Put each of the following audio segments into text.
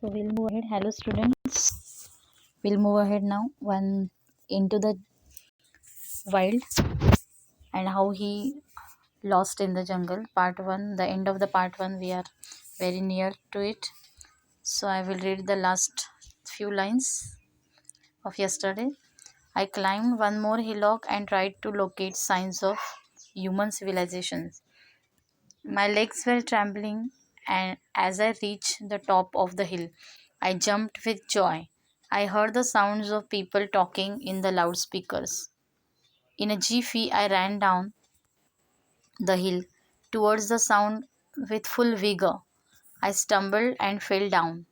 So we'll move ahead. Hello students. We'll move ahead now one into the wild and how he lost in the jungle. Part 1. The end of the part 1, we are very near to it. So I will read the last few lines of yesterday. I climbed one more hillock and tried to locate signs of human civilizations. My legs were trembling, and as I reached the top of the hill, I jumped with joy. I heard the sounds of people talking in the loudspeakers. In a jiffy, I ran down the hill towards the sound with full vigor. I stumbled and fell down,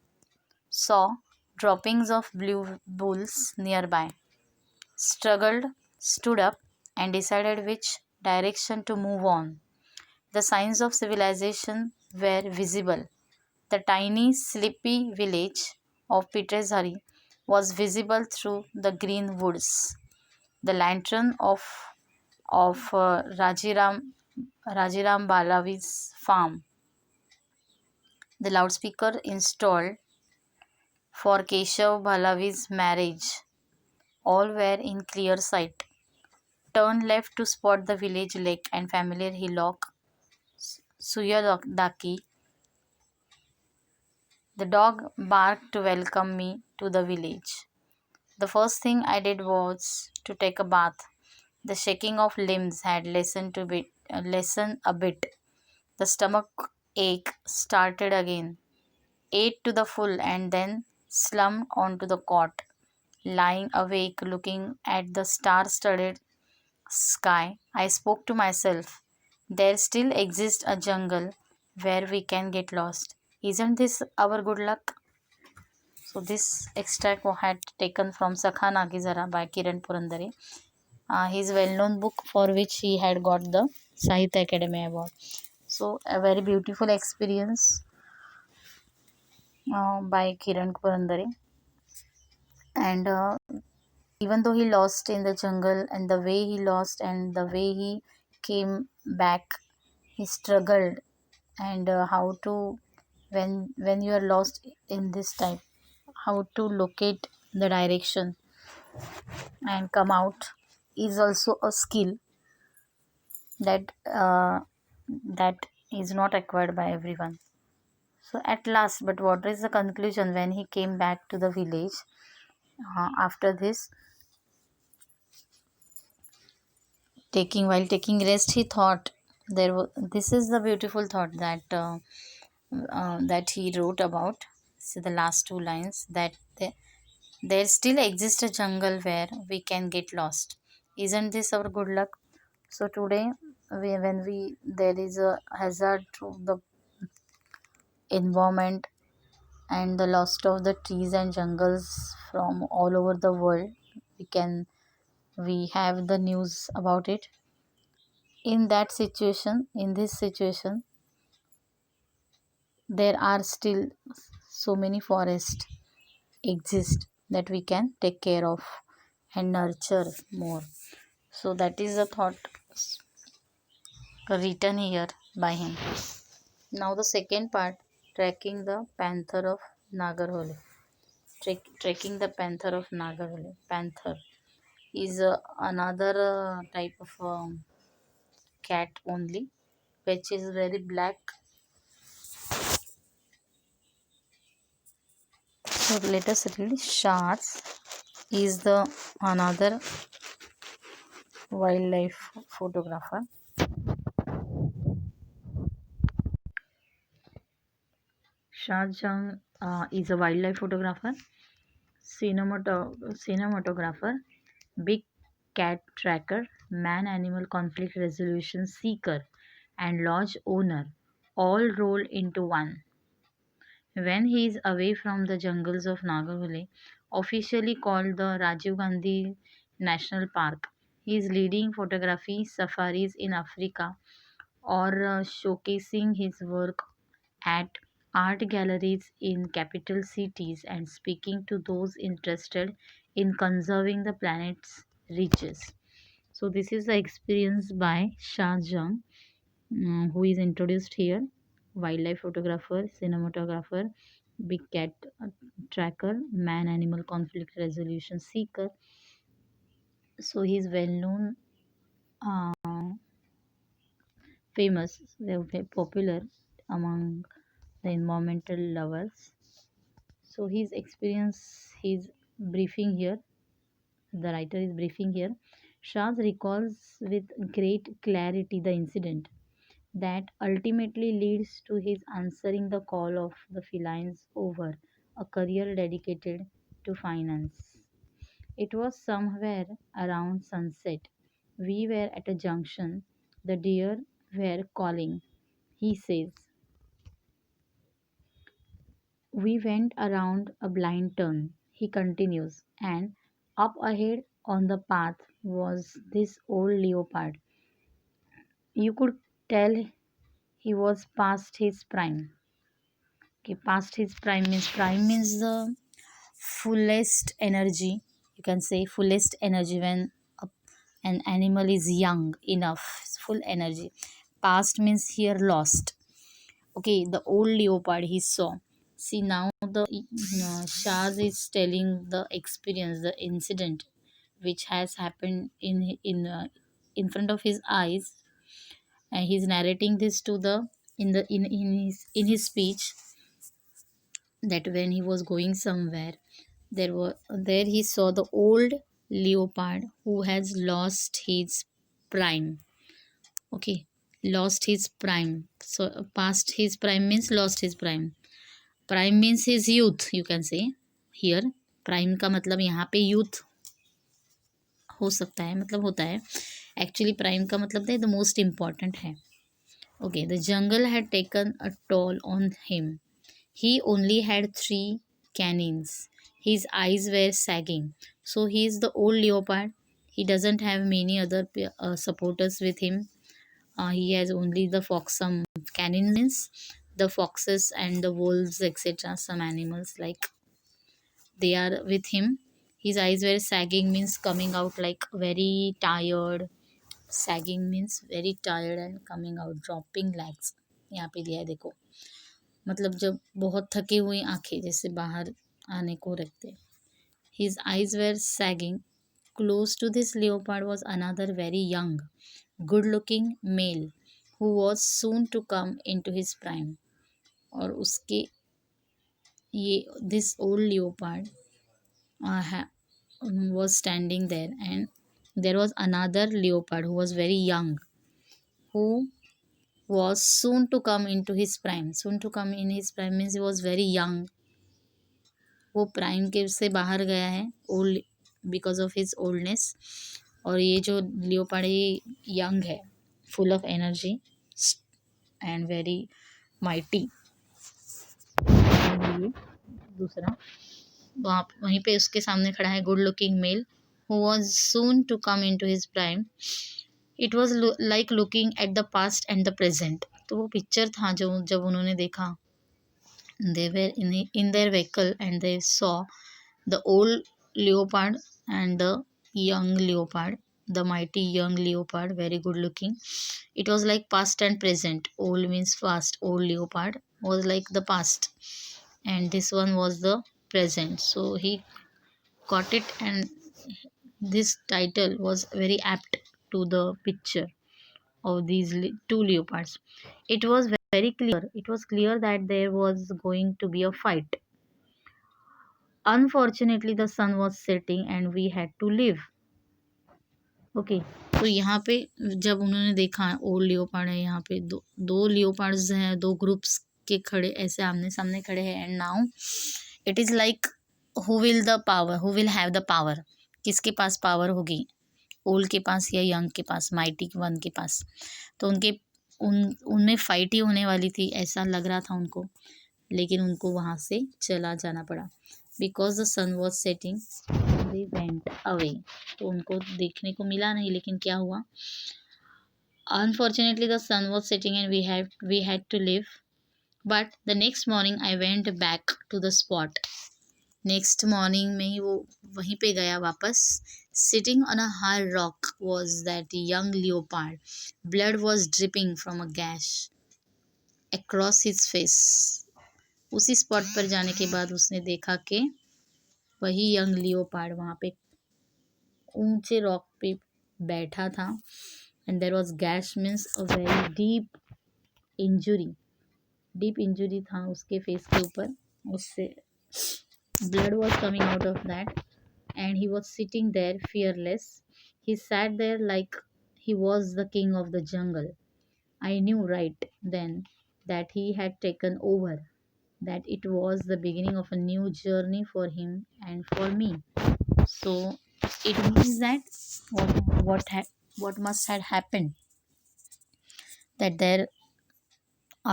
saw droppings of blue bulls nearby, struggled, stood up, and decided which direction to move on. The signs of civilization were visible. The tiny, sleepy village of Petreshari was visible through the green woods. The lantern of Rajiram Balavi's farm, the loudspeaker installed for Keshav Balavi's marriage, all were in clear sight. Turn left to spot the village lake and familiar hillock Suyadaki. The dog barked to welcome me to the village. The first thing I did was to take a bath. The shaking of limbs had lessened a bit. The stomach ache started again. Ate to the full and then slumped onto the cot, lying awake looking at the star-studded sky. I spoke to myself. There still exists a jungle where we can get lost. Isn't this our good luck? So this extract had taken from Sakha Nagizara by Kiran Purandare. His well-known book for which he had got the Sahitya Academy Award. So a very beautiful experience by Kiran Purandare. And even though he lost in the jungle and the way he lost and the way he came back, he struggled and how to when you are lost in this type, how to locate the direction and come out is also a skill that that is not acquired by everyone. So at last, but what is the conclusion when he came back to the village after this? While taking rest, he thought this is the beautiful thought that he wrote about. So the last two lines that there still exists a jungle where we can get lost. Isn't this our good luck? So today, when we there is a hazard to the environment and the loss of the trees and jungles from all over the world, we have the news about it. In this situation, there are still so many forests exist that we can take care of and nurture more. So that is a thought written here by him. Now the second part, tracking the panther of Nagarhole. Tracking the panther of Nagarhole. Panther is another type of cat only, which is very black. So let us read. Sharks is the another wildlife photographer. Shah Jahan is a wildlife photographer, cinematographer, big cat tracker, man animal conflict resolution seeker, and lodge owner, all rolled into one. When he is away from the jungles of Nagarhole, officially called the Rajiv Gandhi National Park, he is leading photography safaris in Africa or showcasing his work at art galleries in capital cities and speaking to those interested in conserving the planet's riches. So, this is the experience by Shah Jahan, who is introduced here, wildlife photographer, cinematographer, big cat tracker, man animal conflict resolution seeker. So he's well known, uh, famous, very popular among the environmental lovers. So his experience, his briefing here, the writer is briefing here. Shaz recalls with great clarity the incident that ultimately leads to his answering the call of the felines over a career dedicated to finance. It was somewhere around sunset. We were at a junction. The deer were calling. He says, we went around a blind turn, he continues, and up ahead on the path was this old leopard. You could tell he was past his prime. Okay, past his prime means the fullest energy. You can say fullest energy when a- an animal is young enough, full energy. Past means here lost. Okay, the old leopard he saw. See now the Shaz is telling the experience, the incident which has happened in front of his eyes, and he's narrating this to the in his speech, that when he was going somewhere, there he saw the old leopard who has lost his prime. Okay, lost his prime. So past his prime means lost his prime. Prime means his youth, you can say here. Prime का मतलब यहाँ पे youth हो सकता है, मतलब होता है. Actually prime का मतलब है the most important है. Okay, the jungle had taken a toll on him. He only had 3 canines. His eyes were sagging. So he is the old leopard. He doesn't have many other supporters with him. He has only the fox, some canines, the foxes and the wolves, etc. Some animals like they are with him. His eyes were sagging means coming out like very tired. Sagging means very tired and coming out, dropping legs. यहाँ पे दिया है देखो, मतलब जब बहुत थकी हुई आंखें जैसे बाहर आने को रखते हैं. His eyes were sagging. Close to this leopard was another very young, good looking male who was soon to come into his prime. और उसके ये this old leopard was standing there, and there was another leopard who was very young, who was soon to come into his prime. Soon to come in his prime means he was very young. वो prime के से बाहर गया है, old, because of his oldness. और ये जो leopard ये यंग है, full of energy and very mighty. ये दूसरा वहाँ वहीं पे उसके सामने खड़ा है good looking male who was soon to come in to his prime. It was like looking at the past and the present. तो वो पिक्चर था जो जब उन्होंने देखा, they were in their vehicle and they saw the old leopard and the young leopard, the mighty young leopard, very good looking. It was like past and present. Old means past. Old leopard was like the past, and this one was the present. So he got it, and this title was very apt to the picture of these two leopards. It was very clear. It was clear that there was going to be a fight. Unfortunately, the sun was setting and we had to leave. Okay, तो यहाँ पे जब उन्होंने देखा old leopard है, यहाँ पे दो दो लियोपार्ड्स हैं, दो ग्रुप्स के खड़े ऐसे आमने सामने खड़े हैं. And now it is like who will the power, who will have the power, किसके पास पावर होगी, ओल्ड के पास या यंग के पास, माइटी वन के पास. तो उनके उनमें फाइट ही होने वाली थी ऐसा लग रहा था उनको, लेकिन उनको वहाँ से चला जाना पड़ा. Because the sun was setting they went away. तो उनको देखने को मिला नहीं, लेकिन क्या हुआ, unfortunately the sun was setting and we had to leave. But the next morning I went back to the spot. Next morning में ही वो वहीं पे गया वापस. Sitting on a hard rock was that young leopard. Blood was dripping from a gash across his face. उसी spot पर जाने के बाद उसने देखा कि वही यंग लियोपार्ड वहाँ पे ऊंचे रॉक पे बैठा था। And there was gash means a very injury deep injury था उसके फेस के ऊपर। उससे blood was coming out of that, and he was sitting there fearless. He sat there like he was the king of the jungle. I knew right then that he had taken over, that it was the beginning of a new journey for him and for me. So it means that what must have happened, that there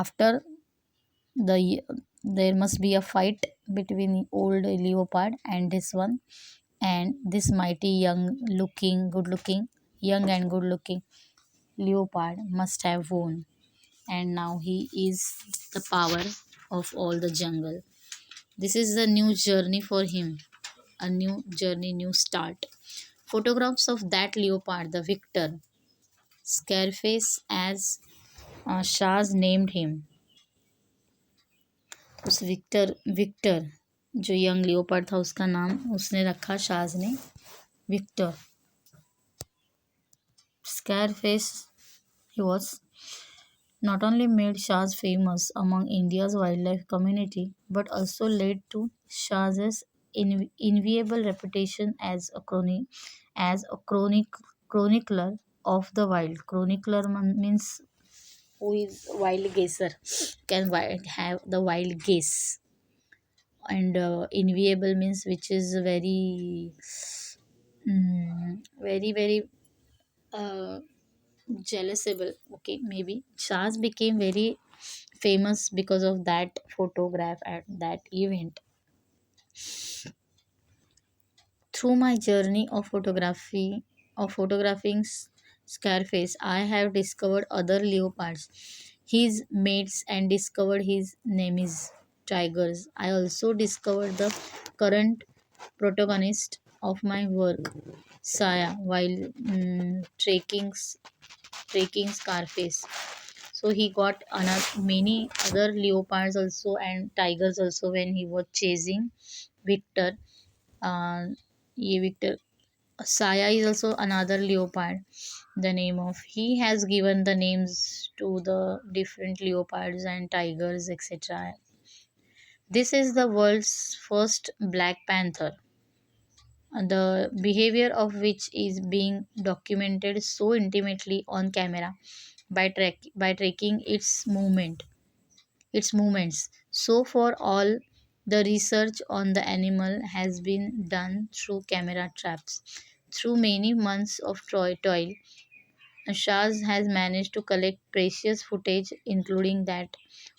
after the there must be a fight between old leopard and this one, and this mighty young and good looking leopard must have won, and now he is the power of all the jungle. This is the new journey for him, a new journey, new start. Photographs of that leopard, the victor, Scarface, as Shahs named him. उस Victor जो young leopard था उसका नाम उसने रखा शाज ने Victor. स्कैरफेस he was not only made Shahs famous among India's wildlife community but also led to Shah's enviable reputation as a chronicler of the wild. Chronicler means who is wild gazer, can have the wild gaze. And enviable means which is very very uh, jealousable. Okay, maybe Shahs became very famous because of that photograph at that event. Through my journey of photographing Scarface, I have discovered other leopards, his mates, and discovered his nemesis, tigers. I also discovered the current protagonist of my work, Saya, while trekking Scarface. So he got many other leopards also and tigers also when he was chasing Victor. ये Victor Saya is also another leopard. The name of he has given the names to the different leopards and tigers, etc. This is the world's first Black Panther, the behavior of which is being documented so intimately on camera by tracking its movements. So for all the research on the animal has been done through camera traps. Through many months of toil, Shaz has managed to collect precious footage, including that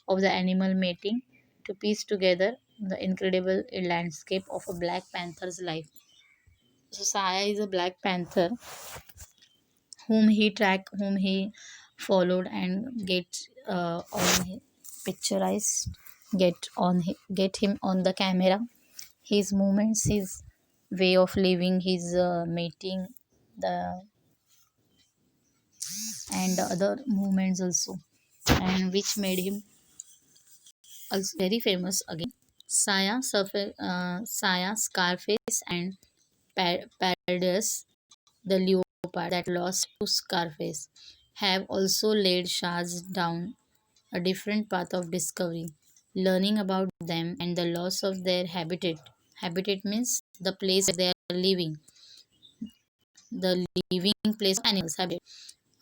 of the animal mating, to piece together the incredible landscape of a black panther's life. So Saya is a black panther whom he followed and picturized, get him on the camera. His movements, his way of living, his mating, the and the other movements also, and which made him also very famous again. Saya, Scarface, and Paradise, the leopard that lost to Scarface, have also laid Shahs down a different path of discovery, learning about them and the loss of their habitat. Habitat means the place they are living, the living place of animals. Habitat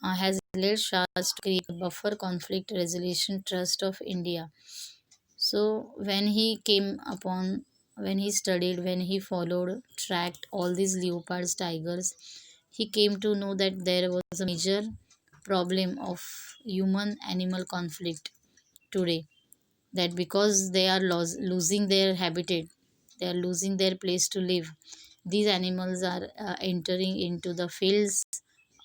has led Shahs to create a buffer conflict resolution trust of India. So when he studied, when he followed, tracked all these leopards, tigers, he came to know that there was a major problem of human animal conflict today, that because they are losing their habitat, they are losing their place to live, these animals are entering into the fields,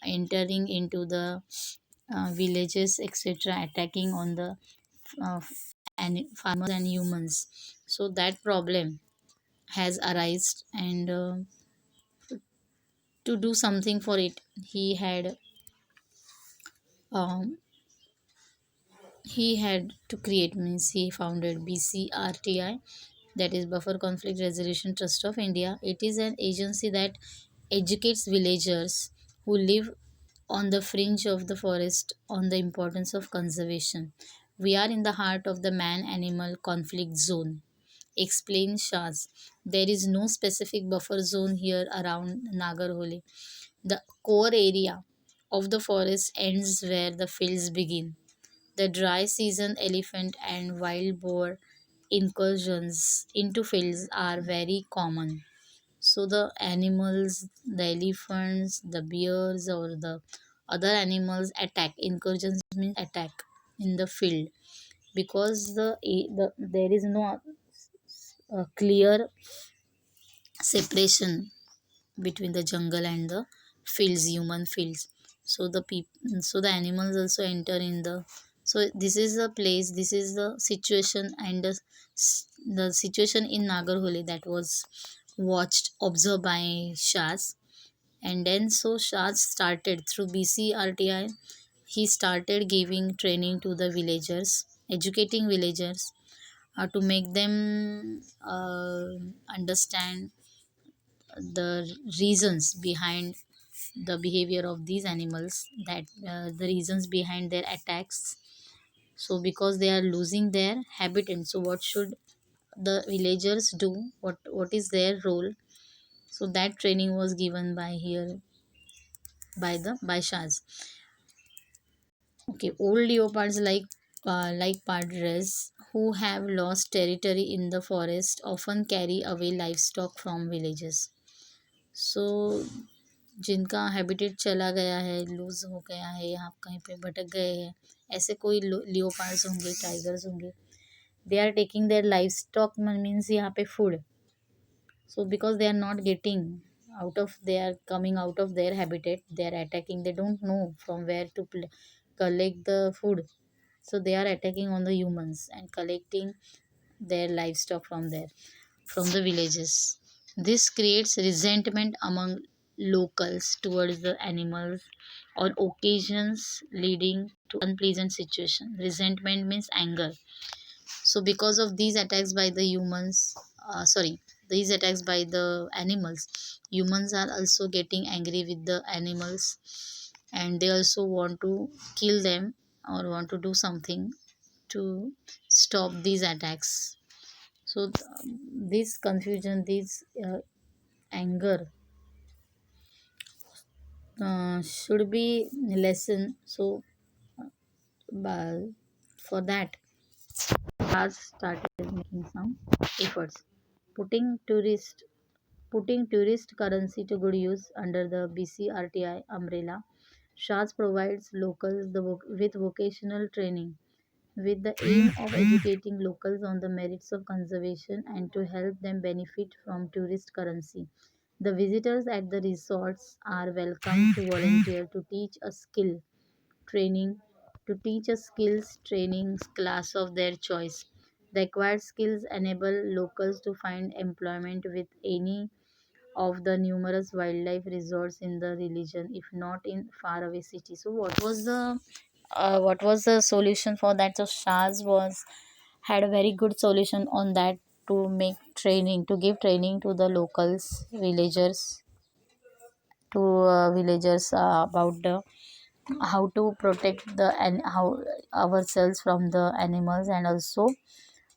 entering into the villages, etc., attacking on the farmers and humans. So that problem has arisen, and to do something for it, he had um, he had to create, means he founded BCRTI, that is Buffer Conflict Resolution Trust of India. It is an agency that educates villagers who live on the fringe of the forest on the importance of conservation. We are in the heart of the man animal conflict zone, explained Shaz. There is no specific buffer zone here around Nagarhole. The core area of the forest ends where the fields begin. The dry season elephant and wild boar incursions into fields are very common. So the animals, the elephants, the bears, or the other animals attack. Incursions means attack in the field, because there is no clear separation between the jungle and the fields, human fields. So the animals also enter in the, so this is the place, this is the situation, and the situation in Nagarhole that was watched, observed by Shaz. And then so Shaz started through BCRTI. He started giving training to the villagers, educating villagers, to make them understand the reasons behind the behavior of these animals, that the reasons behind their attacks. So because they are losing their habitat, so what should the villagers do, what is their role? So that training was given by here, by Shaz. Okay, old leopards like padres who have lost territory in the forest often carry away livestock from villages. So जिनका habitat चला गया है, loose हो गया है, यहाँ कहीं पे भटक गए हैं, ऐसे कोई लियोपार्ड्स होंगे, टाइगर्स होंगे, they are taking their life stock, means यहाँ पे food. So because they are not getting out of, they are coming out of their habitat, they are attacking, they don't know from where to collect the food. So they are attacking on the humans and collecting their livestock from there, from the villages. This creates resentment among locals towards the animals, on occasions leading to unpleasant situation. Resentment means anger. So because of these attacks by the humans, these attacks by the animals, humans are also getting angry with the animals, and they also want to kill them or want to do something to stop these attacks. So this confusion, this anger should be lessened. So uh, for that, has started making some efforts, putting tourist currency to good use under the BCRTI umbrella. Shaz provides locals with vocational training with the aim of educating locals on the merits of conservation and to help them benefit from tourist currency. The visitors at the resorts are welcome to volunteer to teach a training skills training class of their choice. The acquired skills enable locals to find employment with any of the numerous wildlife resorts in the region, if not in faraway cities. So what was the solution for that? So Shaz was had a very good solution on that, to make training, to give training to the locals, villagers about the how to protect the and how ourselves from the animals, and also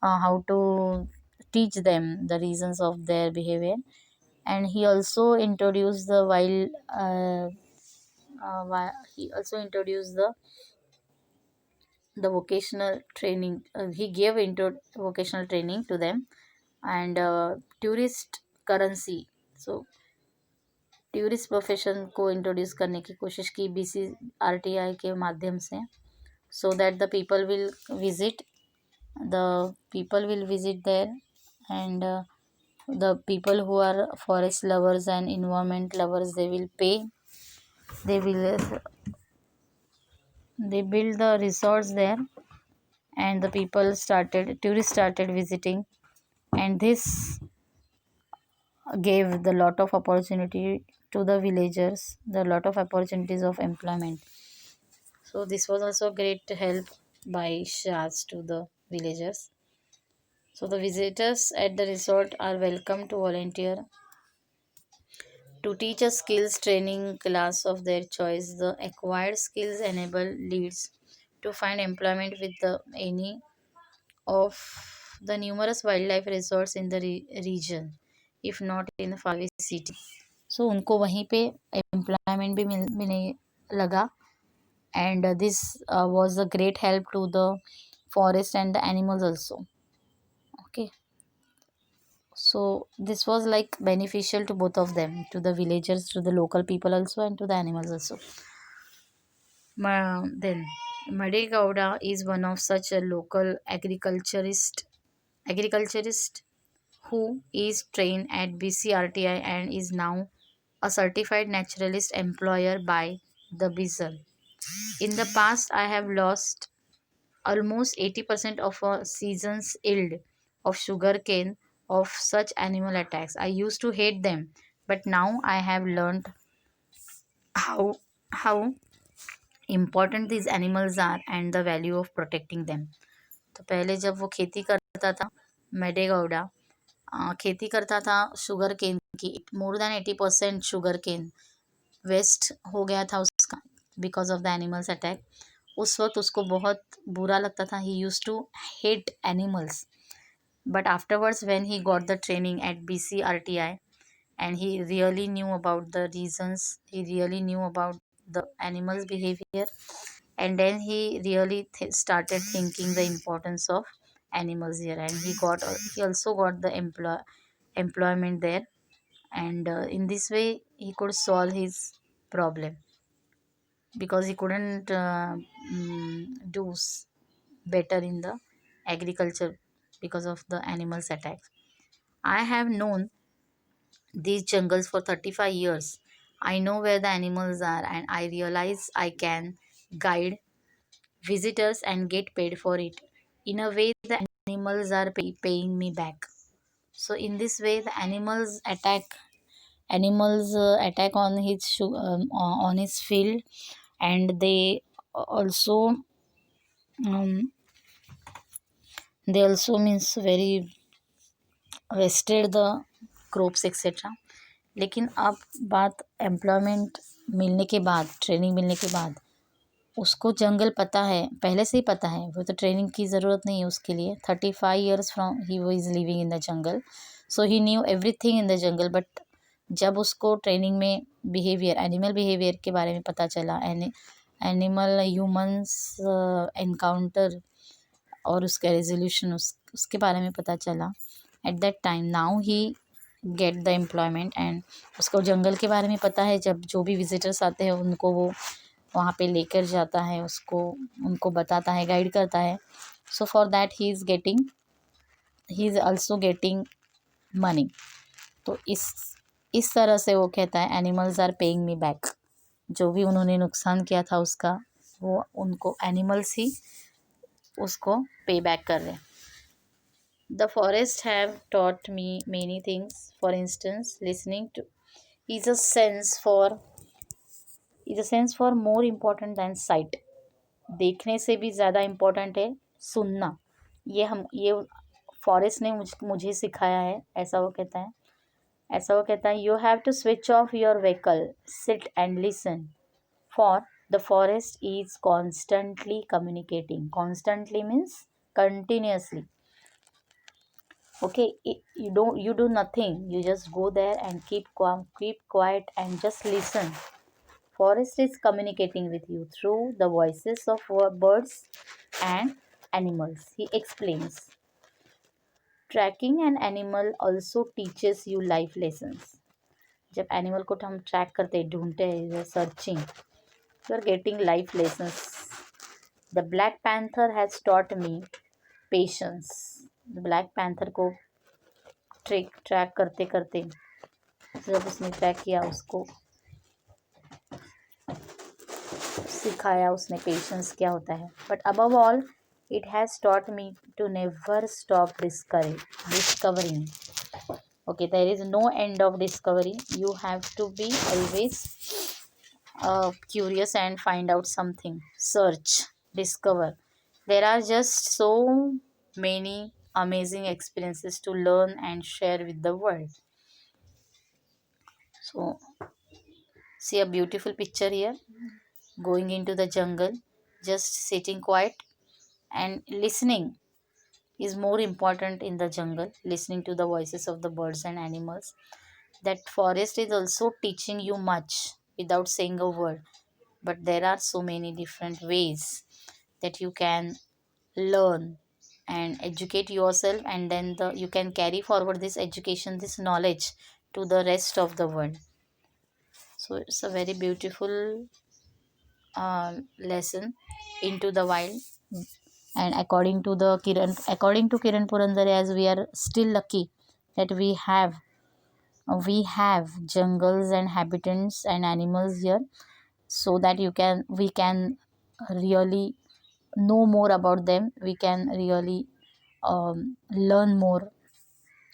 how to teach them the reasons of their behavior. And he also introduced the he also introduced the vocational training. He gave vocational training to them, and tourist currency. So tourist profession को introduce करने की कोशिश की BCRTI के माध्यम से, so that the people will visit there, and the people who are forest lovers and environment lovers, they will pay, they will they build the resorts there, and the tourists started visiting, and this gave the lot of opportunity to the villagers, the lot of opportunities of employment. So this was also great help by Shaz to the villagers. So the visitors at the resort are welcome to volunteer to teach a skills training class of their choice. The acquired skills enable leads to find employment with any of the numerous wildlife resorts in the region, if not in the faraway city. So उनको वहीं पे employment भी मिलने लगा, and this was a great help to the forest and the animals also. Okay, so this was like beneficial to both of them, to the villagers, to the local people also, and to the animals also. Then Made Gowda is one of such a local agriculturist who is trained at BCRTI and is now a certified naturalist employer by the Bison. In the past, I have lost almost 80% of a season's yield of sugarcane of such animal attacks. I used to hate them, but now I have learned how important these animals are and the value of protecting them. तो पहले जब वो खेती करता था, मेडेगौडा खेती करता था शुगर केन की, more than 80% sugar cane waste हो गया था उसका because of the animals attack. उस वक्त उसको बहुत बुरा लगता था. He used to hate animals, but afterwards when he got the training at BCRTI and he really knew about the reasons, he really knew about the animals behavior, and then he really started thinking the importance of animals here, and he also got the employment there, and in this way he could solve his problem because he couldn't do better in the agriculture because of the animals attack. I have known these jungles for 35 years. I know where the animals are, and I realize I can guide visitors and get paid for it. In a way, the animals are paying me back. So in this way, the animals attack on his on his field, and also um, they also means very wasted the crops etc. लेकिन अब बात employment मिलने के बाद, training मिलने के बाद, उसको जंगल पता है, पहले से ही पता है, वो तो ट्रेनिंग की ज़रूरत नहीं है उसके लिए. 35 years फ्रॉम ही वो is living in the jungle, so he new everything in the jungle. But जब उसको ट्रेनिंग में एनिमल बिहेवियर के बारे में पता चला, एनिमल ह्यूमंस एनकाउंटर और उसका रेजोल्यूशन उसके बारे में पता चला, at that time now he get the employment. And उसको जंगल के बारे में पता है, जब जो भी विजिटर्स आते हैं उनको वो वहाँ पे लेकर जाता है, उनको बताता है, गाइड करता है. So for that he is also getting money. तो इस तरह से वो कहता है animals are paying me back. जो भी उन्होंने नुकसान किया था उसका, वो उनको एनिमल्स ही उसको पे बैक कर रहे हैं. The forest have taught me many things. For instance, listening to is a sense for more important than sight. देखने से भी ज़्यादा इम्पोर्टेंट है सुनना. ये फॉरेस्ट ने मुझे सिखाया है. ऐसा वो कहता है you have to switch off your vehicle, sit and listen, for the forest is constantly communicating. Constantly means continuously. Okay, you do nothing, you just go there and keep quiet and just listen. Forest is communicating with you through the voices of birds and animals, he explains. Tracking an animal also teaches you life lessons. जब animal को हम track करते हैं, ढूंढते हैं, searching, you are getting life lessons. The black panther has taught me patience. Black panther को track करते करते जब उसने ट्रैक किया, उसको सिखाया उसने पेशेंस क्या होता है. But above all it has taught me to never stop discovering. Okay, there is no end of discovery. You have to be always curious and find out something. Search, discover. There are just so many amazing experiences to learn and share with the world. So, see a beautiful picture here, going into the jungle, just sitting quiet and listening is more important in the jungle, listening to the voices of the birds and animals. That forest is also teaching you much without saying a word, but there are so many different ways that you can learn and educate yourself, and then you can carry forward this education, this knowledge to the rest of the world. So it's a very beautiful lesson into the wild. And according to Kiran Purandare, as we are still lucky that we have jungles and habitants and animals here, so that we can really know more about them. We can really learn more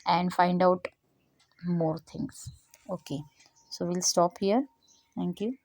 and find out more things. Okay, so we'll stop here. Thank you.